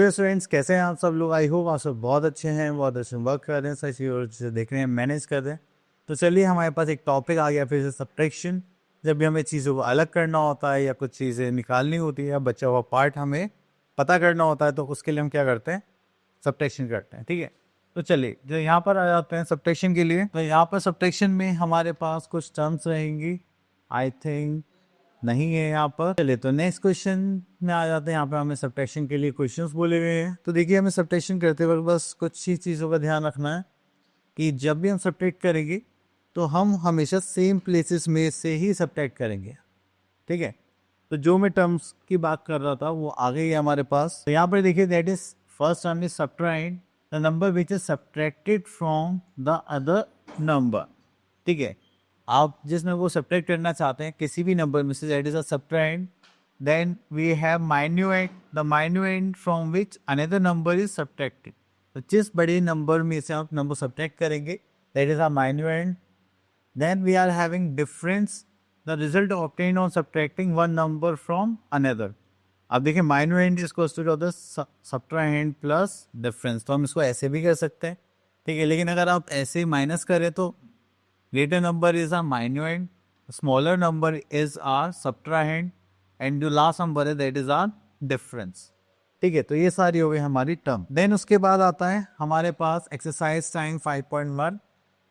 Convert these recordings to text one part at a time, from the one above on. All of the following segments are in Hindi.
हेलो स्टूडेंट्स, कैसे हैं आप सब लोग। आई होप आप सब बहुत अच्छे हैं, बहुत अच्छे वर्क कर रहे हैं, सही और चीज़ें देख रहे हैं, मैनेज कर रहे हैं। तो चलिए, हमारे पास एक टॉपिक आ गया फिर से, सब्ट्रैक्शन। जब भी हमें चीज़ों को अलग करना होता है या कुछ चीज़ें निकालनी होती है या बचा हुआ पार्ट हमें पता करना होता है, तो उसके लिए हम क्या करते हैं, सब्ट्रैक्शन करते हैं। ठीक है, तो चलिए जो यहाँ पर आ जाते हैं सब्ट्रैक्शन के लिए। तो यहाँ पर सब्ट्रैक्शन में हमारे पास कुछ टर्म्स रहेंगी, आई थिंक नहीं है यहाँ पर। चलिए तो नेक्स्ट क्वेश्चन में आ जाते हैं। यहाँ पे हमें सब्ट्रैक्शन के लिए क्वेश्चंस बोले हुए हैं। तो देखिए, हमें सब्ट्रैक्शन करते वक्त बस कुछ ही चीज़ों का ध्यान रखना है कि जब भी हम सब्ट्रैक्ट करेंगे तो हम हमेशा सेम प्लेसेस में से ही सब्ट्रैक्ट करेंगे। ठीक है, तो जो मैं टर्म्स की बात कर रहा था वो आ गई है हमारे पास। तो यहाँ पर देखिए, that is first term is subtract the number which is subtracted from the other number. ठीक है, आप जिस नंबर को सब्ट्रैक्ट करना चाहते हैं किसी भी नंबर में से, that is a subtract. Then we have minuend, the minuend from which another number is subtracted. तो जिस बड़े नंबर में से आप नंबर सब्ट्रैक्ट करेंगे, that is a minuend. Then we are having difference, the result obtained on subtracting one number from another. अब देखिए, माइन्यूएंट इसको सब्ट्राहेंड प्लस डिफरेंस, तो हम इसको ऐसे भी कर सकते हैं। ठीक है, लेकिन अगर आप ऐसे माइनस करें तो greater number is our minuend, smaller number is our subtrahend, and जो लास्ट नंबर है दैट इज आर डिफरेंस। ठीक है, तो ये सारी हो गई हमारी टर्म। देन उसके बाद आता है हमारे पास एक्सरसाइज टाइम 5.1।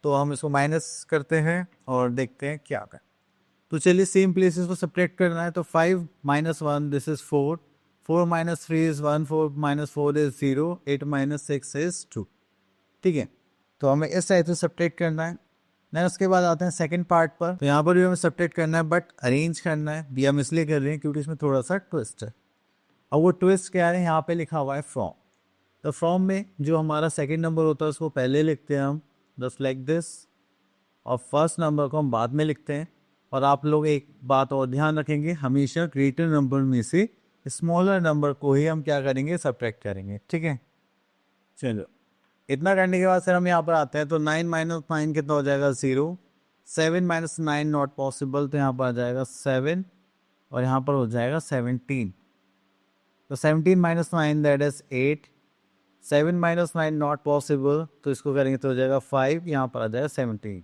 तो हम इसको माइनस करते हैं और देखते हैं क्या है। तो चलिए, सेम प्लेसेस को सब्ट्रैक्ट करना है। तो 5 - 1 this is 4, 4 - 3 is 1, 4 - 4 is 0, 8 - 6 is 2। ठीक है, तो हमें इस टाइप से सब्ट्रैक्ट करना है। देन उसके बाद आते हैं सेकंड पार्ट पर। तो यहाँ पर भी हमें सब्ट्रैक्ट करना है, बट अरेंज करना है। भी हम इसलिए कर रहे हैं क्योंकि इसमें थोड़ा सा ट्विस्ट है। और वो ट्विस्ट क्या है, यहाँ पे लिखा हुआ है फ्रॉम। तो फ्रॉम में जो हमारा सेकंड नंबर होता है उसको पहले लिखते हैं हम, जस्ट लाइक दिस, और फर्स्ट नंबर को हम बाद में लिखते हैं। और आप लोग एक बात और ध्यान रखेंगे, हमेशा ग्रेटर नंबर में से स्मॉलर नंबर को ही हम क्या करेंगे, सब्ट्रैक्ट करेंगे। ठीक है, चलो इतना करने के बाद फिर हम यहाँ पर आते हैं। तो 9 - 9 कितना हो जाएगा, 0। 7 - 9 नॉट पॉसिबल, तो यहाँ पर आ जाएगा 7, और यहाँ पर हो जाएगा 17। तो 17 - 9 दैट इज 8। 7 - 9 नॉट पॉसिबल, तो इसको करेंगे तो हो जाएगा 5, यहाँ पर आ जाएगा 17।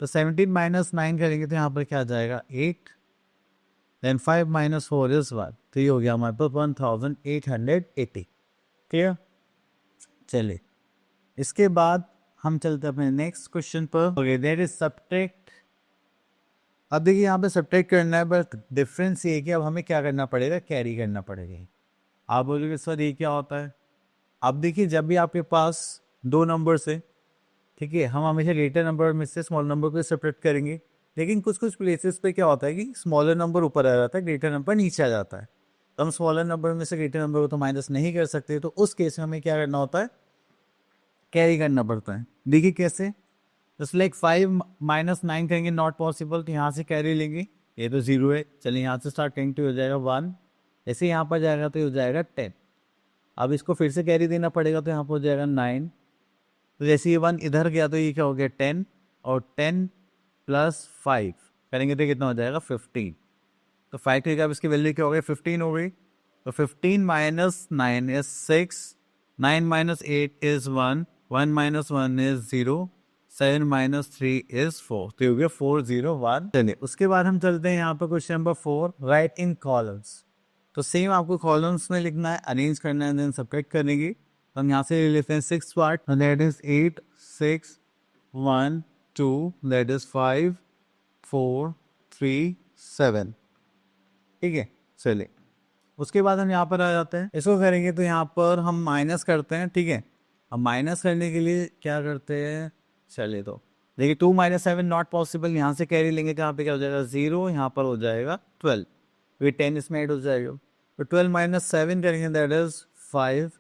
तो 17 - 9 करेंगे तो यहाँ पर क्या आ जाएगा, 8। देन 5 - 4 इज 1, तो ये हो गया हमारे पास 1880। क्लियर। चलिए, इसके बाद हम चलते हैं अपने नेक्स्ट क्वेश्चन पर। Okay, that is subtract. अब देखिए, यहाँ पे सब्ट्रैक्ट करना है, बट डिफरेंस ये है कि अब हमें क्या करना पड़ेगा, कैरी करना पड़ेगा। आप बोलोगे सर ये क्या होता है। अब देखिए, जब भी आपके पास दो नंबर से, ठीक है, हम हमेशा ग्रेटर नंबर में से स्मॉल नंबर को सेपरेट करेंगे। लेकिन कुछ कुछ प्लेसेस पे क्या होता है कि स्मॉलर नंबर ऊपर आ जाता है, ग्रेटर नंबर नीचे आ जाता है। तो हम स्मॉलर नंबर में से ग्रेटर नंबर को तो माइनस नहीं कर सकते। तो उस केस में हमें क्या करना होता है, कैरी करना पड़ता है। देखिए कैसे, जस्ट लाइक 5 - 9 करेंगे, नॉट पॉसिबल, तो यहाँ से कैरी लेंगे। ये तो 0 है, चलिए यहाँ से स्टार्ट करेंगे तो हो जाएगा 1। जैसे यहाँ पर जाएगा तो हो जाएगा 10। अब इसको फिर से कैरी देना पड़ेगा, तो यहाँ पर हो जाएगा 9। तो जैसे ये 1 इधर गया तो ये क्या हो गया, 10, और 10 + 5 करेंगे तो कितना हो जाएगा, 15। तो 5 की जगह इसकी वैल्यू क्या हो गई, 15 हो गई। तो 15 - 9 इज 6, 9 - 8 इज 1, 1 - 1 इज 0, 7 - 3 इज 4, तो हो गया 4, 0, 1। चलिए, उसके बाद हम चलते हैं यहाँ पर क्वेश्चन नंबर 4, राइट इन कॉलम्स। तो सेम आपको कॉलम्स में लिखना है, अरेंज करना है, देन सब्ट्रैक्ट करेंगे। तो हम यहाँ से ले लेते हैं 6 part, that is 8, 6, 1, 2, that is 5, 4, 3, 7। ठीक है, चलिए उसके बाद हम यहाँ पर आ जाते हैं। इसको करेंगे तो यहाँ पर हम माइनस करते हैं। ठीक है, हम माइनस करने के लिए क्या करते हैं, चलिए तो देखिए 2 - 7 नॉट पॉसिबल, यहाँ से कैरी लेंगे तो यहाँ पे क्या हो जाएगा, 0, यहाँ पर हो जाएगा 12, ये 10 इसमें ऐड हो जाएगा। तो 12 - 7 करेंगे दैट इज 5,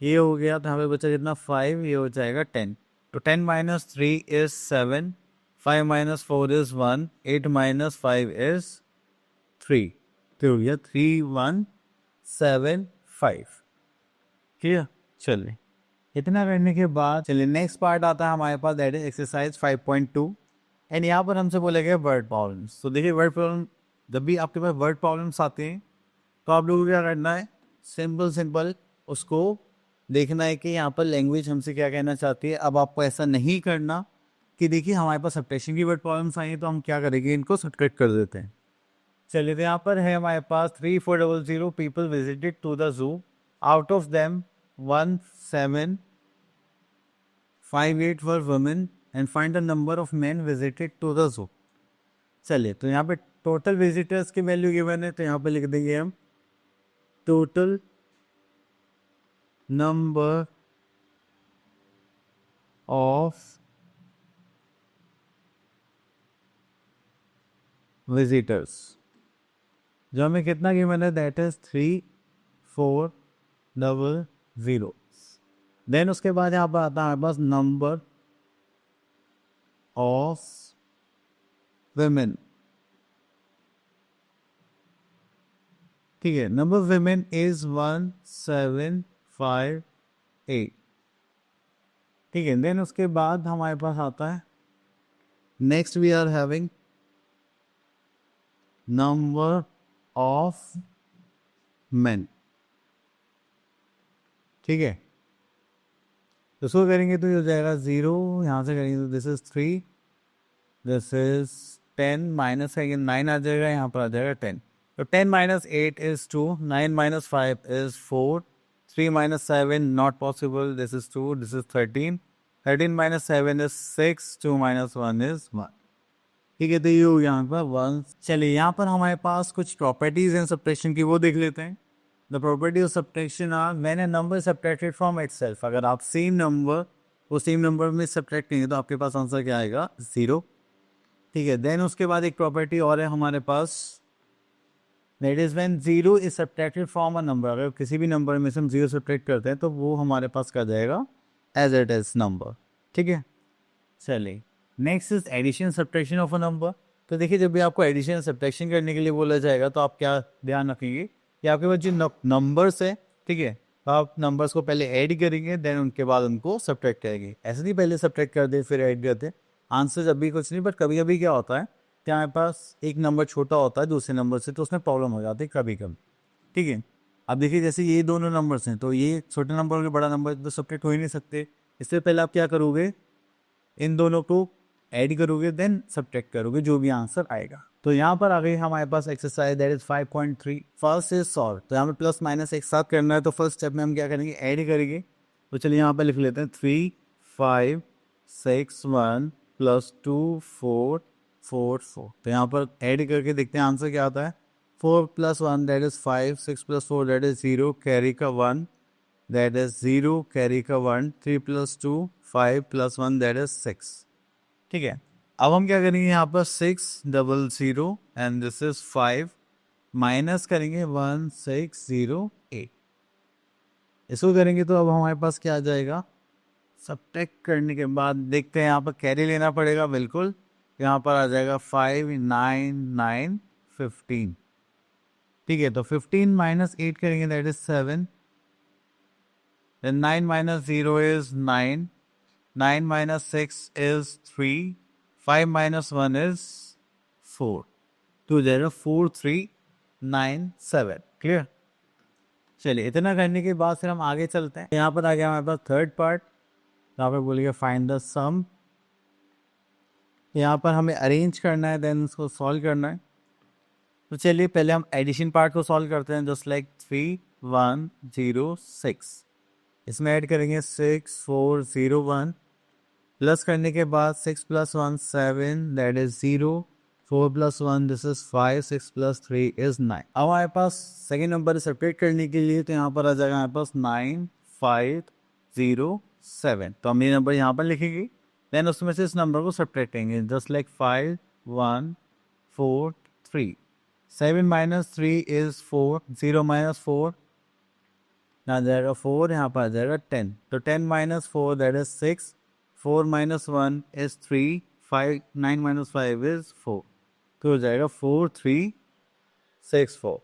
ये हो गया। तो यहाँ पे बचा कितना, 5, ये हो जाएगा 10। तो 10 - 3 इज 7, 5 - 4 इज 1, 8 - 5 इज 3, तो हो गया 3, 1, 7, 5। ठीक है, चलिए इतना करने के बाद चलिए नेक्स्ट पार्ट आता है हमारे पास, दैट इज एक्सरसाइज 5.2। एंड यहाँ पर हमसे बोले गए वर्ड प्रॉब्लम्स। तो देखिए, वर्ड प्रॉब्लम, जब भी आपके पास वर्ड प्रॉब्लम्स आते हैं तो आप लोगों को क्या करना है, सिंपल सिंपल उसको देखना है कि यहाँ पर लैंग्वेज हमसे क्या कहना चाहती है। अब आपको ऐसा नहीं करना कि देखिए हमारे पास सब्ट्रैक्शन की वर्ड प्रॉब्लम्स आई हैं तो हम क्या करेंगे, इनको सब्ट्रैक्ट कर देते हैं। चलिए, तो यहाँ पर है हमारे पास 3400 people visited to the zoo, out of them 1758 were women and find the number of men visited to the zoo. चलिए, तो यहाँ पे टोटल विजिटर्स की वैल्यू गिवन है, तो यहाँ पे लिख देंगे हम टोटल नंबर ऑफ विजिटर्स, जो हमें कितना गिवन है, दैट इज 3400। देन उसके बाद यहाँ पर आता है हमारे पास नंबर ऑफ women। ठीक है, नंबर ऑफ women इज 1758। ठीक है, देन उसके बाद हमारे पास आता है next we are having number of men। ठीक है, तो इसको करेंगे तो ये हो जाएगा 0, यहाँ से करेंगे तो this is 3, this is 10, minus करेंगे 9 आ जाएगा, यहाँ पर आ जाएगा 10। तो 10 minus 8 is 2, 9 minus 5 is 4, 3 minus 7 not possible, this is 2, this is 13, 13 minus 7 is 6, 2 minus 1 is 1। ठीक है, तो ये हो यहाँ पर 1। चलिए, यहाँ पर हमारे पास कुछ प्रॉपर्टीज हैं सब्ट्रैक्शन की, वो देख लेते हैं। The property of subtraction are when a number subtracted from itself. अगर आप सेम नंबर वो सेम नंबर में सब्ट्रैक्ट करेंगे तो आपके पास आंसर क्या आएगा, 0। ठीक है, देन उसके बाद एक प्रॉपर्टी और है हमारे पास, that is when 0 is subtracted from a number. अगर किसी भी नंबर में से हम 0 सब्ट्रैक्ट करते हैं तो वो हमारे पास क्या जाएगा, एज इट इज नंबर। ठीक है, चलिए, next is addition subtraction of a number. तो देखिए, जब भी आपको एडिशन सब्ट्रैक्शन करने के लिए बोला जाएगा तो आप क्या ध्यान रखेंगे कि आपके पास जो नंबर्स है, ठीक है, तो आप नंबर्स को पहले ऐड करेंगे, देन उनके बाद उनको सब्ट्रैक्ट करेंगे। ऐसे नहीं पहले सब्ट्रैक्ट कर दे फिर ऐड करते, आंसर जब भी कुछ नहीं। बट कभी कभी क्या होता है कि हमारे पास एक नंबर छोटा होता है दूसरे नंबर से, तो उसमें प्रॉब्लम हो जाती है कभी कभी। ठीक है, अब देखिए जैसे ये दोनों नंबर्स हैं, तो ये छोटे नंबर और बड़ा नंबर तो सब्ट्रैक्ट हो ही नहीं सकते। इससे पहले आप क्या करोगे, इन दोनों को ऐड करोगे, देन सब्ट्रैक्ट करोगे, जो भी आंसर आएगा। तो यहाँ पर आ गई हमारे पास exercise, that is 5.3, first is solve. तो यहाँ पे प्लस माइनस एक साथ करना है, तो फर्स्ट स्टेप में हम क्या करेंगे, ऐड करेंगे। तो चलिए यहाँ पे लिख लेते हैं 3 5 6 1 प्लस 2 4 4 4। तो यहाँ पर ऐड करके देखते हैं आंसर क्या आता है। 4 plus 1 that is 5, 6 plus 4 that is 0, carry का 1 दैट इज 0, कैरी का 1, 3 प्लस 2 5 प्लस 1 दैट इज 6। ठीक है, अब हम क्या करेंगे, यहाँ पर 600 एंड दिस इज 5 माइनस करेंगे 1608। इसको करेंगे तो अब हमारे पास क्या आ जाएगा, सब्ट्रैक्ट करने के बाद देखते हैं, यहाँ पर कैरी लेना पड़ेगा बिल्कुल। यहाँ पर आ जाएगा 5 9 9 15। ठीक है, तो 15 माइनस 8 करेंगे that is 7, then 9 minus 0 is 9, 9 minus 6 is 3, 5 minus 1 is 4, तो जाएगा 4 3 9 7। क्लियर। चलिए, इतना करने के बाद फिर हम आगे चलते हैं। यहाँ पर आ गया हमारे पास थर्ड पार्ट, यहाँ पर बोलिए फाइंड द सम। यहाँ पर हमें अरेंज करना है, देन उसको सॉल्व करना है। तो चलिए पहले हम एडिशन पार्ट को सॉल्व करते हैं, जस्ट लाइक 3 1 0 6। इसमें ऐड करेंगे 6 4 0 1, प्लस करने के बाद 6 plus 1 7 that is 0, 4 plus 1 this is 5, 6 plus 3 is 9। अब हमारे पास सेकेंड नंबर सब्ट्रैक्ट करने के लिए, तो यहाँ पर आ जाएगा हमारे पास 9 5 0 7। तो हम ये नंबर यहाँ पर लिखेंगे, देन उसमें से इस नंबर को सब्ट्रैक्ट करेंगे, just like 5 1 4 3। 7 minus 3 is 4, 0 minus 4 आ जाएगा 4, यहाँ पर आ जाएगा 10। तो 10 minus 4 that is 6, 4 minus 1 is 3, 5 9 minus 5 is 4, तो हो जाएगा 4 3 6 4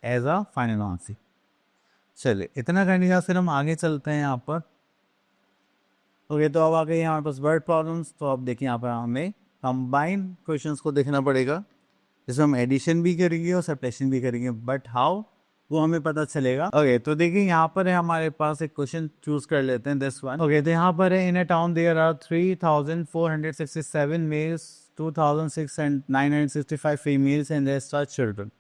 एज अ फाइनल आंसर। चलिए, इतना करने के बाद फिर हम आगे चलते हैं यहाँ पर। ओके, तो अब आ गई हमारे पास वर्ड प्रॉब्लम्स। तो अब देखिए यहाँ पर हमें कंबाइन क्वेश्चंस को देखना पड़ेगा, जिसमें हम एडिशन भी करेंगे और सब्ट्रैक्शन भी करेंगे। बट हाउ, वो हमें पता चलेगा। ओके तो देखिए यहाँ पर है हमारे पास एक क्वेश्चन चूज कर लेते हैं दिस वन। ओके तो यहाँ पर है in a town there are 3467 males 2665 females and there are children.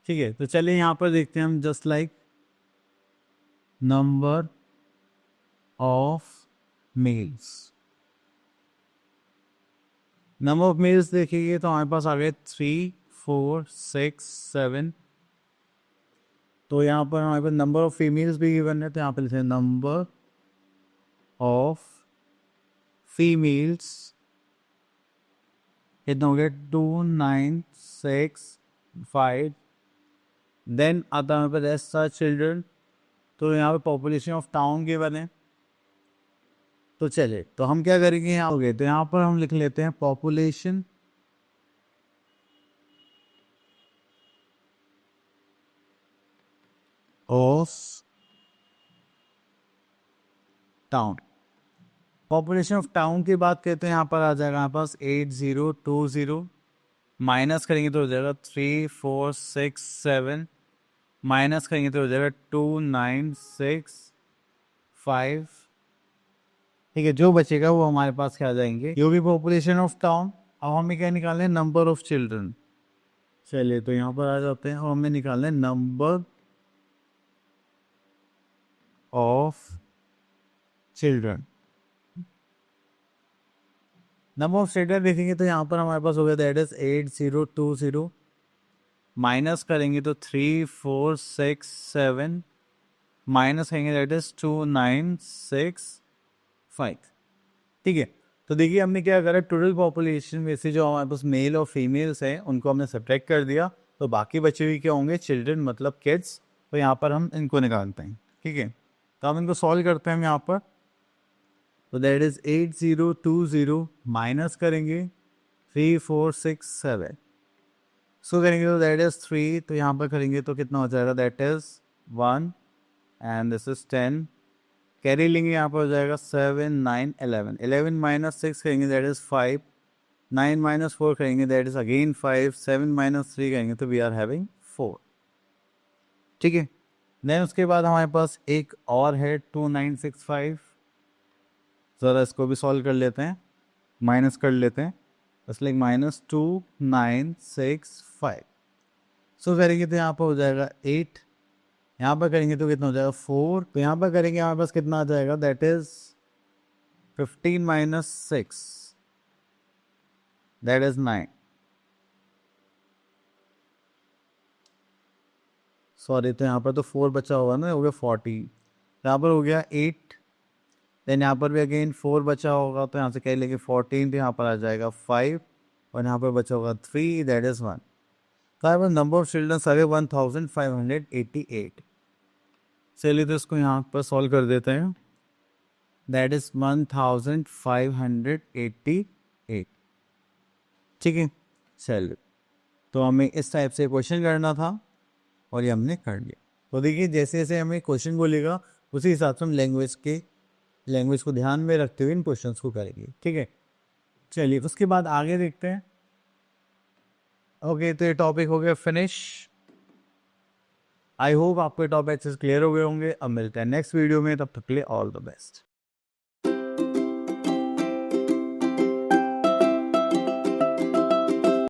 ठीक है तो चलिए यहाँ पर देखते हैं हम just like number of males. Number of males देखिए तो हमारे पास आ गए 3 4 6 7। तो यहाँ पर हमारे पास नंबर ऑफ फीमेल्स भी गिवन है तो यहाँ पर लिखते हैं नंबर ऑफ फीमेल्स कितना हो गया 2965। देन आता है हमारे पास एस आर चिल्ड्रन। तो यहाँ पे पॉपुलेशन ऑफ टाउन गिवन है। तो चले तो हम क्या करेंगे यहाँ हो गए तो यहाँ पर हम लिख लेते हैं population of town. Population of town की बात करते हैं यहाँ पर आ जाएगा हमारे पास 8020 माइनस करेंगे तो हो जाएगा 3467 माइनस करेंगे तो हो जाएगा 2965। ठीक है जो बचेगा वो हमारे पास क्या आ जाएंगे जो भी पॉपुलेशन ऑफ टाउन। अब हमें क्या निकालना है नंबर ऑफ चिल्ड्रन। चलिए तो यहाँ पर आ जाते हैं और हमें निकालना है number of children. Number of children देखेंगे तो यहाँ पर हमारे पास हो गया दैट इज 8020 माइनस करेंगे तो 3467 माइनस करेंगे दैट इज 2965। ठीक है तो देखिए हमने क्या करा टोटल पॉपुलेशन में से जो हमारे पास मेल और फीमेल्स हैं उनको हमने सब्ट्रैक्ट कर दिया। तो बाकी बचे हुए क्या होंगे चिल्ड्रन मतलब किड्स। तो यहाँ पर हम इनको निकालते हैं। ठीक है तो हम इनको सॉल्व करते हैं हम यहाँ पर। तो दैट इज 8020 माइनस करेंगे 3467 सो करेंगे तो दैट इज 3। तो यहाँ पर करेंगे तो कितना हो जाएगा that is 1 and this is 10 carry लेंगे यहाँ पर हो जाएगा 7 9 11 11 माइनस 6 करेंगे दैट इज 5 9 माइनस 4 करेंगे दैट इज अगेन 5 7 माइनस 3 करेंगे तो वी आर हैविंग 4। ठीक है देन उसके बाद हमारे पास एक और है 2965। ज़रा इसको भी सॉल्व कर लेते हैं माइनस कर लेते हैं इसलिए -2965 सो करेंगे तो यहाँ पर हो जाएगा 8 यहाँ पर करेंगे तो कितना हो जाएगा 4। तो यहाँ पर करेंगे हमारे पास कितना आ जाएगा that is 15 minus 6 that is 9। Sorry तो यहाँ पर तो 4 बचा होगा ना हो गया 40। यहाँ पर हो गया 8 देन यहाँ पर भी अगेन 4 बचा होगा तो यहाँ से कह लेंगे 14 तो यहाँ पर आ जाएगा 5 और यहाँ पर बचा होगा 3 दैट इज 1। तो यहाँ पर नंबर ऑफ चिल्ड्रन सारे 1588। चलिए तो इसको यहाँ पर सॉल्व कर देते हैं दैट इज 1588। ठीक है चलिए तो हमें इस टाइप से क्वेश्चन करना था और ये हमने कर लिया। तो देखिए जैसे जैसे हमें क्वेश्चन बोलेगा उसी हिसाब से हम लैंग्वेज को ध्यान में रखते हुए इन क्वेश्चंस को करेंगे। ठीक है चलिए उसके बाद आगे देखते हैं। ओके तो ये टॉपिक हो गया फिनिश। आई होप आपके टॉपिक अच्छे से क्लियर हो गए होंगे। अब मिलते हैं नेक्स्ट वीडियो में तब तक के लिए ऑल द बेस्ट।